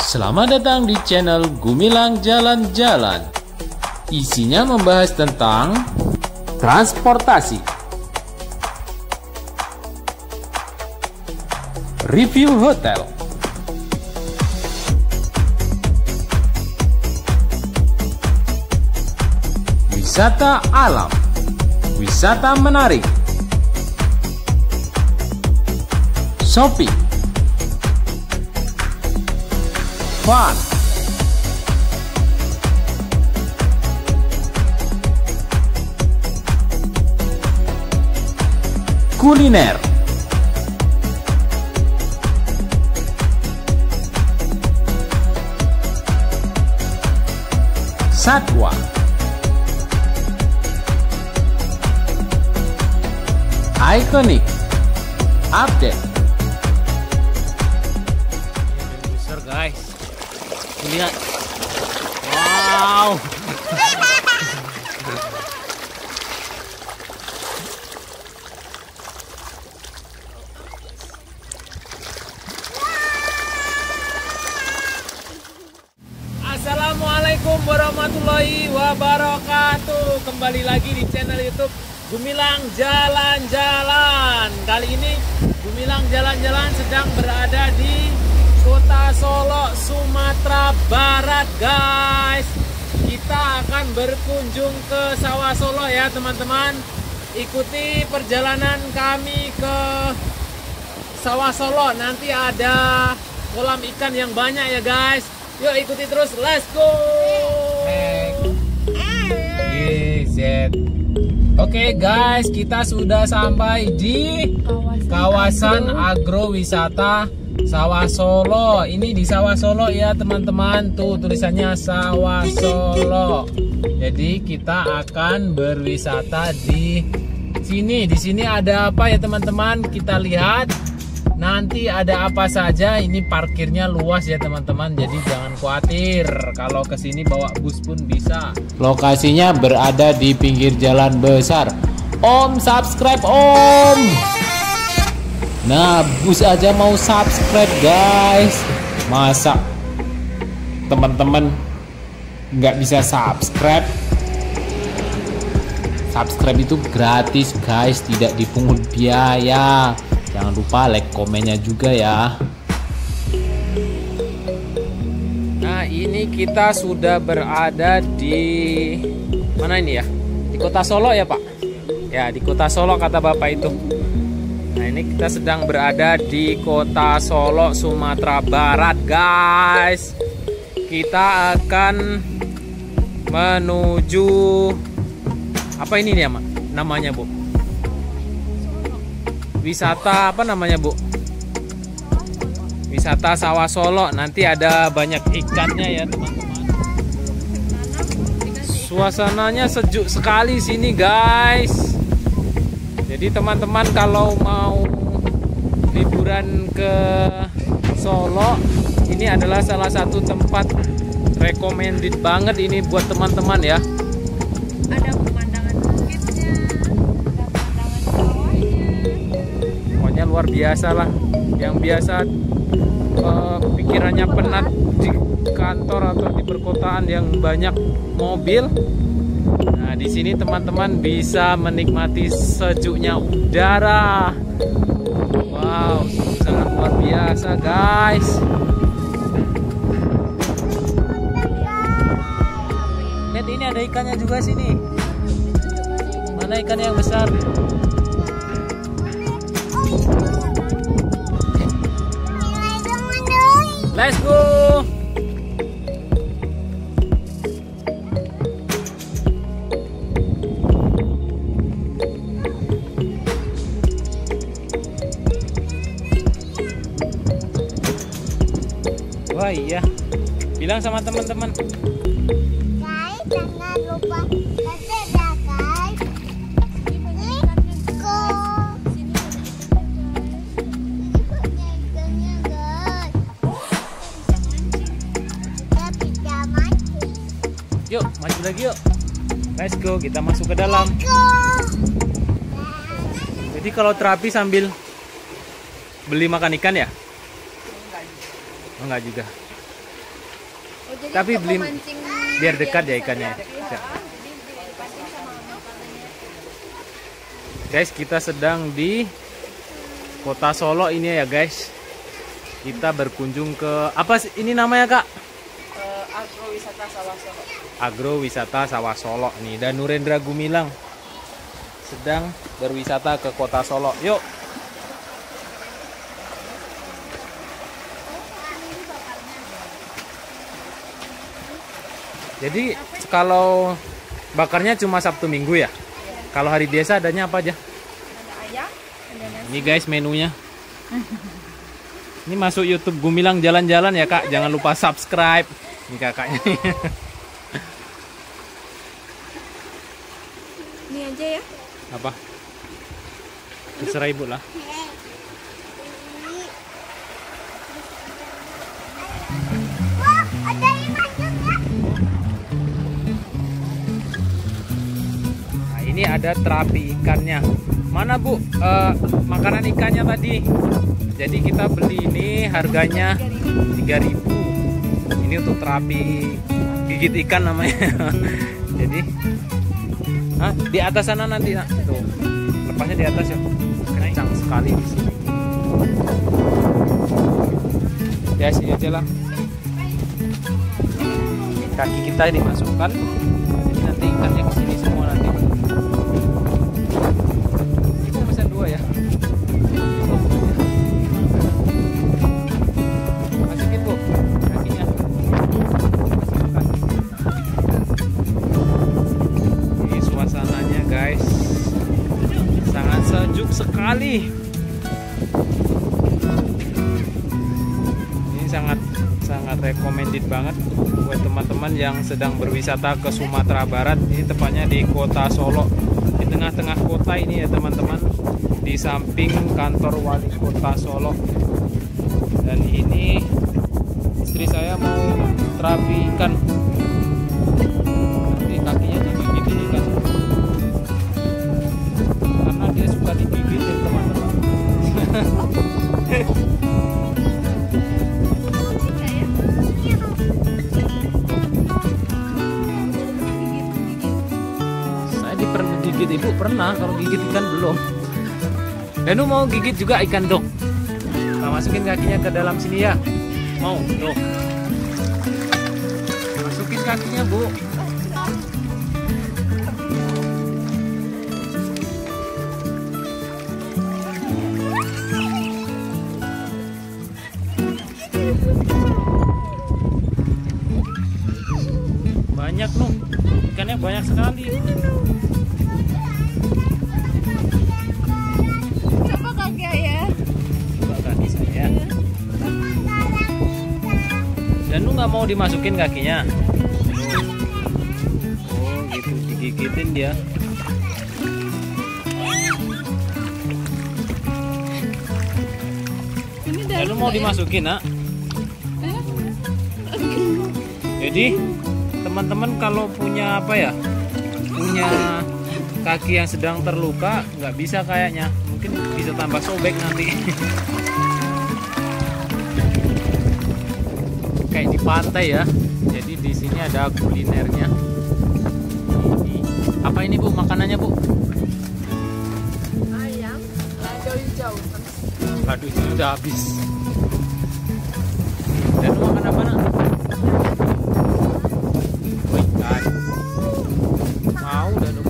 Selamat datang di channel Gumilang Jalan-Jalan. Isinya membahas tentang transportasi, review hotel, wisata alam, wisata menarik, shopping, fun, kuliner, satwa, ikonik, update. Besar guys, lihat, wow. Assalamualaikum warahmatullahi wabarakatuh. Kembali lagi di channel YouTube Gumilang Jalan-Jalan. Kali ini Gumilang Jalan-Jalan sedang berada di Kota Solo, Sumatera Barat, guys. Kita akan berkunjung ke Sawah Solo ya, teman-teman. Ikuti perjalanan kami ke Sawah Solo. Nanti ada kolam ikan yang banyak ya, guys. Yuk ikuti terus, let's go. Oke guys, kita sudah sampai di kawasan agrowisata Sawah Solo. Ini di Sawah Solo ya teman-teman. Tuh tulisannya Sawah Solo. Jadi kita akan berwisata di sini. Di sini ada apa ya teman-teman? Kita lihat. Nanti ada apa saja. Ini parkirnya luas ya teman-teman. Jadi jangan khawatir. Kalau kesini bawa bus pun bisa. Lokasinya berada di pinggir jalan besar. Om subscribe Om. Nah, bus aja mau subscribe guys. Masa teman-teman nggak bisa subscribe? Subscribe itu gratis guys, tidak dipungut biaya. Jangan lupa like komennya juga ya. Nah ini kita sudah berada di mana ini ya? Di Kota Solo ya Pak? Ya di Kota Solo kata Bapak itu. Nah ini kita sedang berada di Kota Solo, Sumatera Barat guys. Kita akan menuju apa ini ya namanya Bu? Wisata apa namanya Bu? Wisata Sawah Solo. Nanti ada banyak ikannya ya teman-teman. Suasananya sejuk sekali sini guys. Jadi teman-teman kalau mau liburan ke Solo, ini adalah salah satu tempat recommended banget ini buat teman-teman ya. Ada pemandangan bukitnya, ada pemandangan sawahnya. Luar biasa lah. Yang biasa pikirannya penat di kantor atau di perkotaan yang banyak mobil. Nah, di sini teman-teman bisa menikmati sejuknya udara. Wow, sangat luar biasa, guys. Lihat ini ada ikannya juga sini. Mana ikan yang besar? Let's go. Wah iya. Bilang sama teman-teman. Guys, jangan lupa subscribe ya guys. Let's go. Yuk, maju lagi yuk. Let's go, kita masuk ke dalam. Jadi kalau terapi sambil beli makan ikan ya? Enggak juga. jadi Tapi untuk beli memancing biar dekat ya bisa ikannya. dekat. Ya. Jadi dipancing sama makanannya. Guys, kita sedang di Kota Solo ini ya guys. Kita berkunjung ke apa sih ini namanya Kak? Agrowisata Sawah Solo. Agrowisata Sawah Solo nih. Dan Nurendra Gumilang sedang berwisata ke Kota Solo. Yuk. Jadi kalau bakarnya cuma Sabtu Minggu ya? Kalau hari biasa adanya apa aja? Ada ayam, ada nasi. Ini guys menunya. Ini masuk YouTube Gumilang jalan-jalan ya Kak. Jangan lupa subscribe. Ini kakaknya nih. Ini aja ya. Apa? Terserah ibu lah. Wah, ada yang masuk ya. Nah, ini ada terapi ikannya. Mana Bu? Makanan ikannya tadi. Jadi kita beli ini harganya 3.000. Ini untuk terapi gigit ikan namanya. Jadi di atas sana nanti tuh. Lepasnya di atas ya. Kencang sekali di sini. Ya sini aja lah. Kaki kita dimasukkan. Jadi nanti ikannya ke sini semua nanti. Ibu pesan 2 ya. Masukin Bu kakinya. Masukkan. Ini suasananya guys. Sangat sejuk sekali. Ini sangat recommended banget buat teman-teman yang sedang berwisata ke Sumatera Barat. Ini tepatnya di Kota Solo, di tengah-tengah kota ini ya teman-teman, di samping kantor wali kota Solo. Dan ini istri saya mau terapi ikan. Nanti kakinya digigitin ikan karena dia suka digigitin teman-teman. Pernah gigit ibu pernah, kalau gigit ikan belum. Danu mau gigit juga ikan dong. Nah, masukin kakinya ke dalam sini ya. Mau tuh. Masukin kakinya Bu. Banyak loh, ikannya banyak sekali. Coba kaki ayah. Coba kaki saya. Dan lu nggak mau dimasukin kakinya? Oh gitu, digigitin dia. Ya lu mau dimasukin nak? Jadi teman-teman kalau punya apa ya, punya kaki yang sedang terluka, nggak bisa kayaknya, mungkin bisa tambah sobek nanti. Kayak di pantai ya. Jadi di sini ada kulinernya. Ini apa ini Bu makanannya Bu? Ayam, lado hijau. Aduh ini udah habis. Dan lu makan apa nak? Oh ikan. Mau dan lu.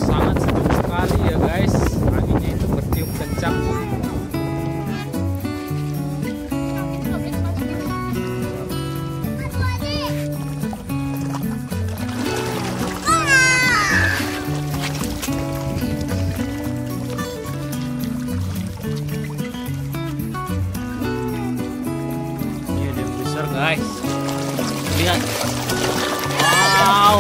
Sangat sejuk sekali ya guys. Anginnya itu bertiup kencang. Ini ada yang besar guys. Lihat. Wow.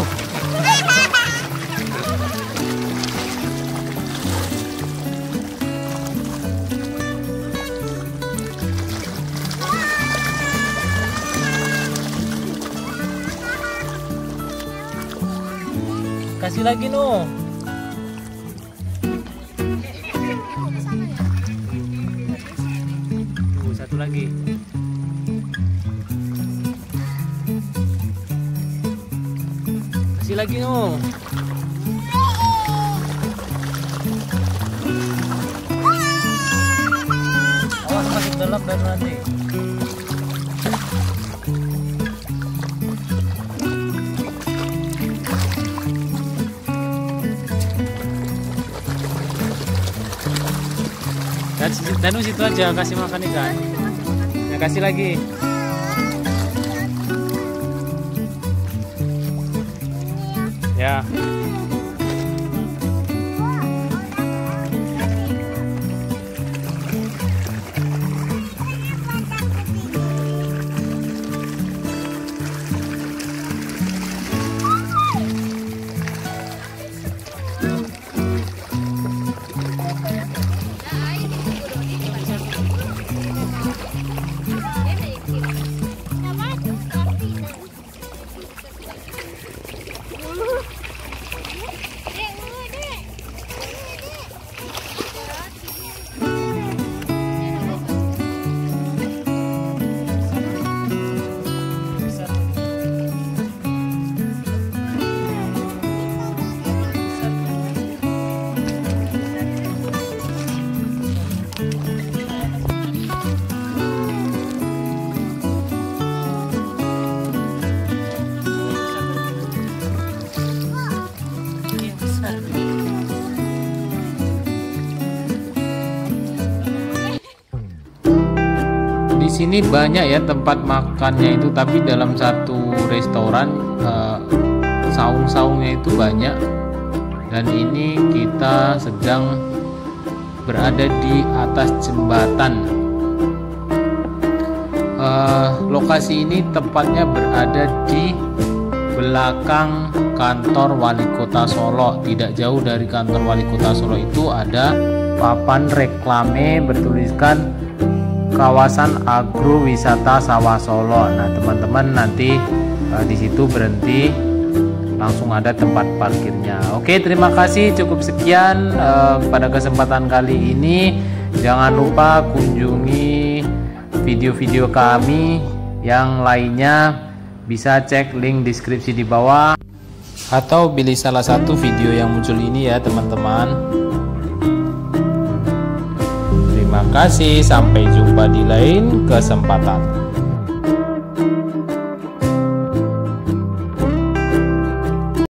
Kasih lagi no. lagi. Kasih lagi no. Awas masuk dalam baru nanti. Dan situ aja kasih makan ikan. Ya kasih lagi. Ya. Di sini banyak ya tempat makannya itu, tapi dalam satu restoran saung-saungnya itu banyak. Dan ini kita sedang berada di atas jembatan. Lokasi ini tepatnya berada di belakang kantor Wali Kota Solo. Tidak jauh dari kantor Wali Kota Solo itu ada papan reklame bertuliskan kawasan agrowisata Sawah Solo. Nah, teman-teman nanti di situ berhenti, langsung ada tempat parkirnya. Oke, terima kasih. Cukup sekian pada kesempatan kali ini. Jangan lupa kunjungi video-video kami yang lainnya. Bisa cek link deskripsi di bawah atau pilih salah satu video yang muncul ini ya, teman-teman. Terima kasih, sampai jumpa di lain kesempatan.